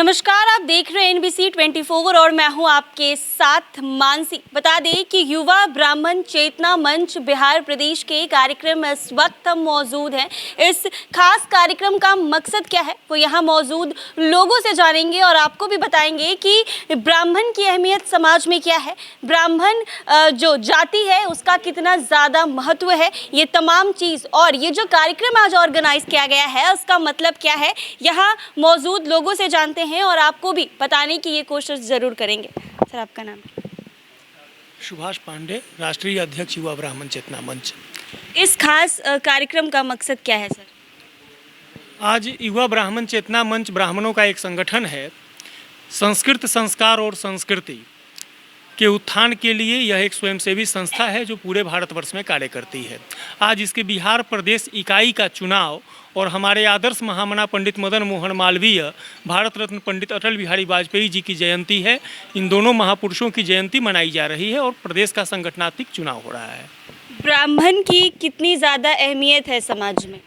नमस्कार, आप देख रहे हैं NBC 24 और मैं हूं आपके साथ मानसी। बता दें कि युवा ब्राह्मण चेतना मंच बिहार प्रदेश के कार्यक्रम में इस वक्त हम मौजूद हैं। इस खास कार्यक्रम का मकसद क्या है वो यहाँ मौजूद लोगों से जानेंगे और आपको भी बताएंगे कि ब्राह्मण की अहमियत समाज में क्या है, ब्राह्मण जो जाति है उसका कितना ज़्यादा महत्व है, ये तमाम चीज़ और ये जो कार्यक्रम आज ऑर्गेनाइज किया गया है उसका मतलब क्या है, यहाँ मौजूद लोगों से जानते हैं और आपको भी बताने की ये कोशिश जरूर करेंगे। सर, आपका नाम? सुभाष पांडे, राष्ट्रीय अध्यक्ष युवा ब्राह्मण चेतना मंच। इस खास कार्यक्रम का मकसद क्या है सर? आज युवा ब्राह्मण चेतना मंच ब्राह्मणों का एक संगठन है। संस्कृत, संस्कार और संस्कृति के उत्थान के लिए यह एक स्वयंसेवी संस्था है जो पूरे भारतवर्ष में कार्य करती है। आज इसके बिहार प्रदेश इकाई का चुनाव और हमारे आदर्श महामना पंडित मदन मोहन मालवीय, भारत रत्न पंडित अटल बिहारी वाजपेयी जी की जयंती है। इन दोनों महापुरुषों की जयंती मनाई जा रही है और प्रदेश का संगठनात्मक चुनाव हो रहा है। ब्राह्मण की कितनी ज़्यादा अहमियत है समाज में?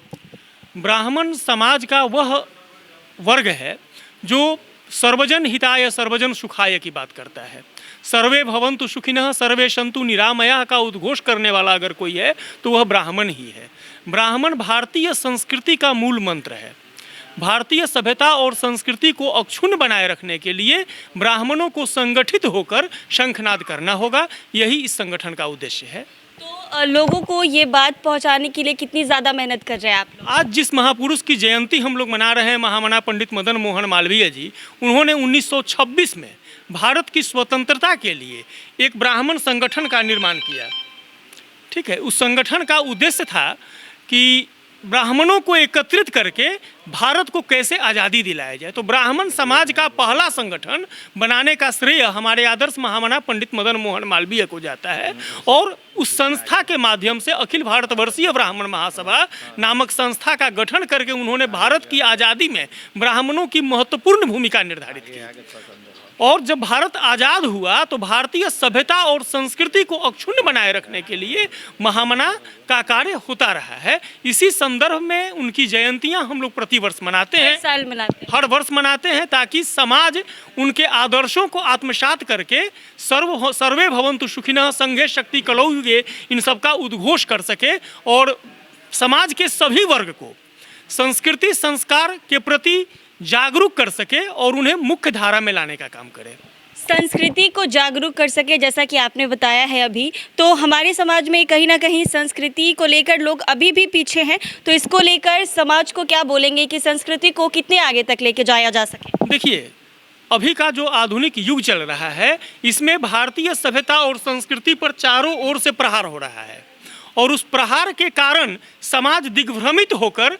ब्राह्मण समाज का वह वर्ग है जो सर्वजन हिताय सर्वजन सुखाय की बात करता है। सर्वे भवन्तु सुखिनः सर्वे सन्तु निरामयाः का उद्घोष करने वाला अगर कोई है तो वह ब्राह्मण ही है। ब्राह्मण भारतीय संस्कृति का मूल मंत्र है। भारतीय सभ्यता और संस्कृति को अक्षुण्ण बनाए रखने के लिए ब्राह्मणों को संगठित होकर शंखनाद करना होगा। यही इस संगठन का उद्देश्य है। तो लोगों को ये बात पहुंचाने के लिए कितनी ज़्यादा मेहनत कर रहे हैं आप लोग? आज जिस महापुरुष की जयंती हम लोग मना रहे हैं, महामना पंडित मदन मोहन मालवीय जी, उन्होंने 1926 में भारत की स्वतंत्रता के लिए एक ब्राह्मण संगठन का निर्माण किया। ठीक है, उस संगठन का उद्देश्य था कि ब्राह्मणों को एकत्रित करके भारत को कैसे आज़ादी दिलाया जाए। तो ब्राह्मण समाज का पहला संगठन बनाने का श्रेय हमारे आदर्श महामना पंडित मदन मोहन मालवीय को जाता है और उस संस्था के माध्यम से अखिल भारतवर्षीय ब्राह्मण महासभा नामक संस्था का गठन करके उन्होंने भारत की आज़ादी में ब्राह्मणों की महत्वपूर्ण भूमिका निर्धारित की। और जब भारत आज़ाद हुआ तो भारतीय सभ्यता और संस्कृति को अक्षुण्ण बनाए रखने के लिए महामना का कार्य होता रहा है। इसी संदर्भ में उनकी जयंतियां हम लोग प्रतिवर्ष मनाते हैं, हर वर्ष मनाते हैं, ताकि समाज उनके आदर्शों को आत्मसात करके सर्वे भवन्तु सुखिनः संघे शक्ति कलौ युगे इन सब का उद्घोष कर सके और समाज के सभी वर्ग को संस्कृति संस्कार के प्रति जागरूक कर सके और उन्हें मुख्य धारा में लाने का काम करे। संस्कृति को जागरूक कर सके, जैसा कि आपने बताया है अभी, तो हमारे समाज में कहीं ना कहीं संस्कृति को लेकर लोग अभी भी पीछे हैं। तो इसको लेकर समाज को क्या बोलेंगे कि संस्कृति को कितने आगे तक लेके जाया जा सके? देखिए, अभी का जो आधुनिक युग चल रहा है इसमें भारतीय सभ्यता और संस्कृति पर चारों ओर से प्रहार हो रहा है और उस प्रहार के कारण समाज दिग्भ्रमित होकर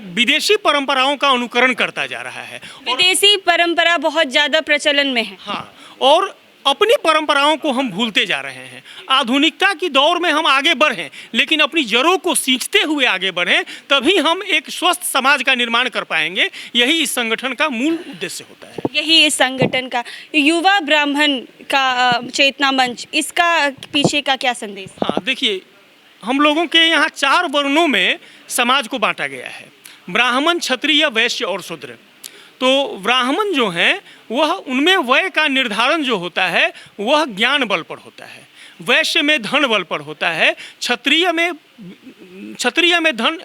विदेशी परंपराओं का अनुकरण करता जा रहा है। विदेशी परंपरा बहुत ज़्यादा प्रचलन में है। हाँ, और अपनी परंपराओं को हम भूलते जा रहे हैं। आधुनिकता की दौर में हम आगे बढ़ें, लेकिन अपनी जड़ों को सींचते हुए आगे बढ़ें, तभी हम एक स्वस्थ समाज का निर्माण कर पाएंगे। यही इस संगठन का मूल उद्देश्य होता है। यही इस संगठन का युवा ब्राह्मण का चेतना मंच, इसका पीछे का क्या संदेश? हाँ, देखिए, हम लोगों के यहाँ 4 वर्णों में समाज को बांटा गया है, ब्राह्मण, क्षत्रिय, वैश्य और शूद्र। तो ब्राह्मण जो हैं वह, उनमें वय का निर्धारण जो होता है वह ज्ञान बल पर होता है, वैश्य में धन बल पर होता है, क्षत्रिय में धन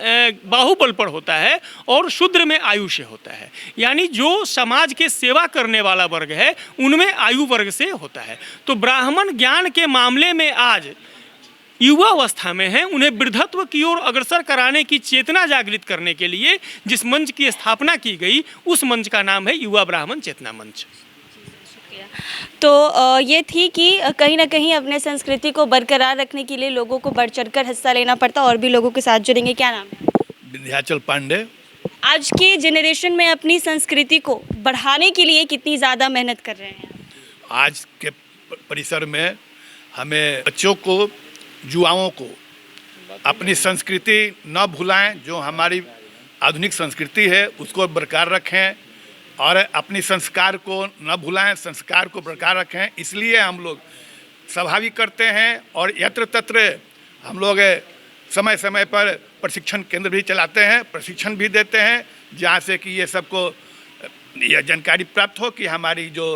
बाहुबल पर होता है और शूद्र में आयु से होता है। यानी जो समाज के सेवा करने वाला वर्ग है उनमें आयु वर्ग से होता है। तो ब्राह्मण ज्ञान के मामले में आज युवा अवस्था में हैं, उन्हें वृद्धत्व की ओर अग्रसर कराने की चेतना जागृत करने के लिए जिस मंच की स्थापना की गई उस मंच का नाम है युवा ब्राह्मण चेतना मंच। तो ये थी कि कहीं ना कहीं अपने संस्कृति को बरकरार रखने के लिए लोगों को बढ़ चढ़कर हिस्सा लेना पड़ता और भी लोगों के साथ जुड़ेंगे। क्या नाम है? विंध्याचल पांडे। आज के जनरेशन में अपनी संस्कृति को बढ़ाने के लिए कितनी ज़्यादा मेहनत कर रहे हैं? आज के परिसर में हमें बच्चों को, युवाओं को अपनी संस्कृति न भुलाएं, जो हमारी आधुनिक संस्कृति है उसको बरकरार रखें और अपनी संस्कार को न भुलाएं, संस्कार को बरकरार रखें। इसलिए हम लोग स्वाभाविक करते हैं और यत्र तत्र हम लोग समय समय पर प्रशिक्षण केंद्र भी चलाते हैं, प्रशिक्षण भी देते हैं, जहाँ से कि ये सबको यह जानकारी प्राप्त हो कि हमारी जो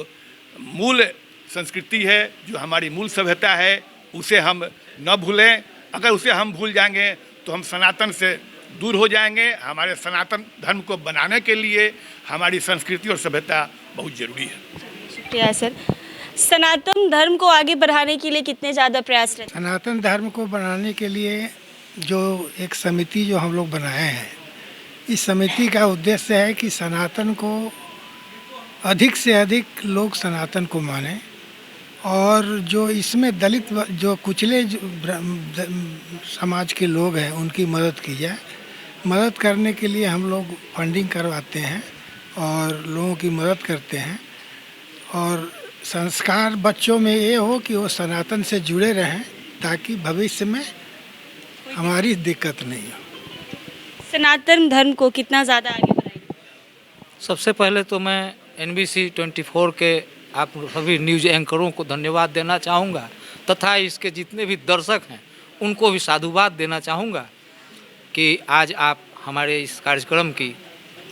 मूल संस्कृति है, जो हमारी मूल सभ्यता है, उसे हम न भूलें। अगर उसे हम भूल जाएंगे तो हम सनातन से दूर हो जाएंगे। हमारे सनातन धर्म को बनाने के लिए हमारी संस्कृति और सभ्यता बहुत ज़रूरी है। शुक्रिया सर। सनातन धर्म को आगे बढ़ाने के लिए कितने ज़्यादा प्रयास रहते हैं? सनातन धर्म को बनाने के लिए जो एक समिति जो हम लोग बनाए हैं, इस समिति का उद्देश्य है कि सनातन को अधिक से अधिक लोग सनातन को माने और जो इसमें दलित जो कुचले समाज के लोग हैं उनकी मदद की जाए। मदद करने के लिए हम लोग फंडिंग करवाते हैं और लोगों की मदद करते हैं और संस्कार बच्चों में ये हो कि वो सनातन से जुड़े रहें ताकि भविष्य में हमारी दिक्कत नहीं हो। सनातन धर्म को कितना ज़्यादा आगे बढ़ाएंगे? सबसे पहले तो मैं NBC 24 के आप सभी न्यूज़ एंकरों को धन्यवाद देना चाहूँगा तथा इसके जितने भी दर्शक हैं उनको भी साधुवाद देना चाहूँगा कि आज आप हमारे इस कार्यक्रम की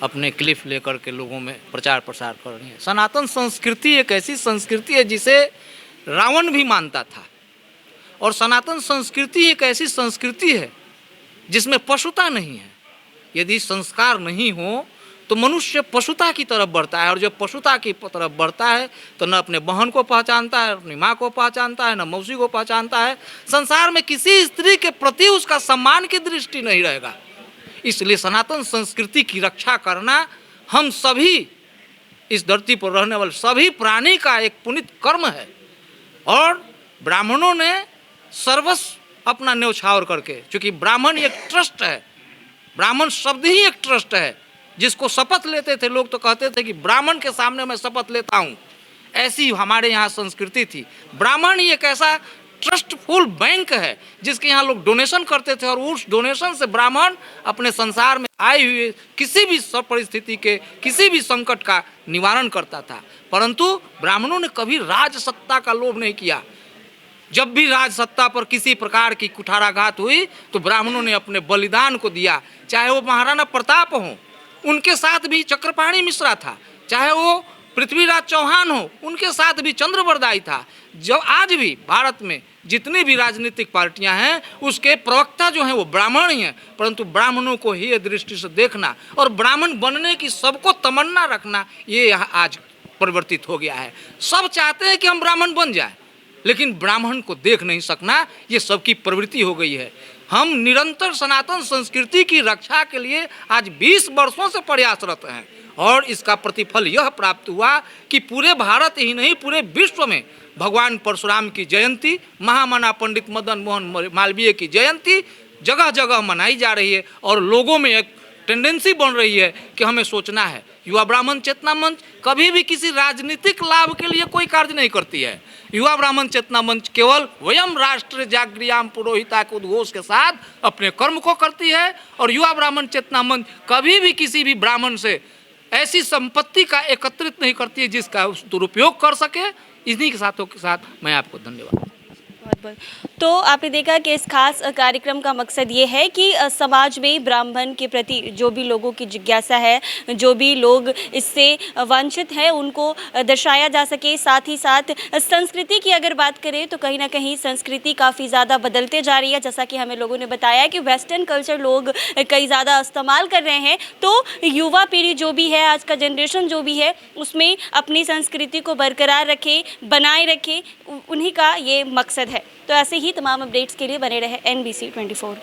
अपने क्लिप लेकर के लोगों में प्रचार प्रसार कर रही हैं। सनातन संस्कृति एक ऐसी संस्कृति है जिसे रावण भी मानता था और सनातन संस्कृति एक ऐसी संस्कृति है जिसमें पशुता नहीं है। यदि संस्कार नहीं हो तो मनुष्य पशुता की तरफ बढ़ता है और जब पशुता की तरफ बढ़ता है तो न अपने बहन को पहचानता है, अपनी माँ को पहचानता है, न मौसी को पहचानता है। संसार में किसी स्त्री के प्रति उसका सम्मान की दृष्टि नहीं रहेगा। इसलिए सनातन संस्कृति की रक्षा करना हम सभी इस धरती पर रहने वाले सभी प्राणी का एक पुनीत कर्म है। और ब्राह्मणों ने सर्वस्व अपना न्यौछावर करके, चूँकि ब्राह्मण एक ट्रस्ट है, ब्राह्मण शब्द ही एक ट्रस्ट है। जिसको शपथ लेते थे लोग तो कहते थे कि ब्राह्मण के सामने मैं शपथ लेता हूँ। ऐसी हमारे यहाँ संस्कृति थी। ब्राह्मण ही एक ऐसा ट्रस्टफुल बैंक है जिसके यहाँ लोग डोनेशन करते थे और उस डोनेशन से ब्राह्मण अपने संसार में आए हुए किसी भी परिस्थिति के किसी भी संकट का निवारण करता था। परंतु ब्राह्मणों ने कभी राज सत्ता का लोभ नहीं किया। जब भी राज सत्ता पर किसी प्रकार की कुठाराघात हुई तो ब्राह्मणों ने अपने बलिदान को दिया। चाहे वो महाराणा प्रताप हों, उनके साथ भी चक्रपाणी मिश्रा था, चाहे वो पृथ्वीराज चौहान हो, उनके साथ भी चंद्रवरदाई था। जब आज भी भारत में जितनी भी राजनीतिक पार्टियां हैं उसके प्रवक्ता जो हैं वो ब्राह्मण ही हैं। परंतु ब्राह्मणों को ही दृष्टि से देखना और ब्राह्मण बनने की सबको तमन्ना रखना, ये आज परिवर्तित हो गया है। सब चाहते हैं कि हम ब्राह्मण बन जाए, लेकिन ब्राह्मण को देख नहीं सकना, ये सबकी प्रवृत्ति हो गई है। हम निरंतर सनातन संस्कृति की रक्षा के लिए आज 20 वर्षों से प्रयासरत हैं और इसका प्रतिफल यह प्राप्त हुआ कि पूरे भारत ही नहीं पूरे विश्व में भगवान परशुराम की जयंती, महामना पंडित मदन मोहन मालवीय की जयंती जगह जगह मनाई जा रही है और लोगों में एक टेंडेंसी बन रही है कि हमें सोचना है। युवा ब्राह्मण चेतना मंच कभी भी किसी राजनीतिक लाभ के लिए कोई कार्य नहीं करती है। युवा ब्राह्मण चेतना मंच केवल वयम राष्ट्र जागृयाम पुरोहिता के उद्घोष के साथ अपने कर्म को करती है और युवा ब्राह्मण चेतना मंच कभी भी किसी भी ब्राह्मण से ऐसी संपत्ति का एकत्रित नहीं करती है जिसका दुरुपयोग कर सके। इन्हीं के साथ मैं आपको धन्यवाद। बहुत बहुत। तो आपने देखा कि इस खास कार्यक्रम का मकसद ये है कि समाज में ब्राह्मण के प्रति जो भी लोगों की जिज्ञासा है, जो भी लोग इससे वंचित हैं, उनको दर्शाया जा सके। साथ ही साथ संस्कृति की अगर बात करें तो कहीं ना कहीं संस्कृति काफ़ी ज़्यादा बदलते जा रही है। जैसा कि हमें लोगों ने बताया कि वेस्टर्न कल्चर लोग कई ज़्यादा इस्तेमाल कर रहे हैं, तो युवा पीढ़ी जो भी है, आज का जनरेशन जो भी है, उसमें अपनी संस्कृति को बरकरार रखे, बनाए रखे, उन्हीं का ये मकसद है। तो ऐसे ही तमाम अपडेट्स के लिए बने रहे NBC 24।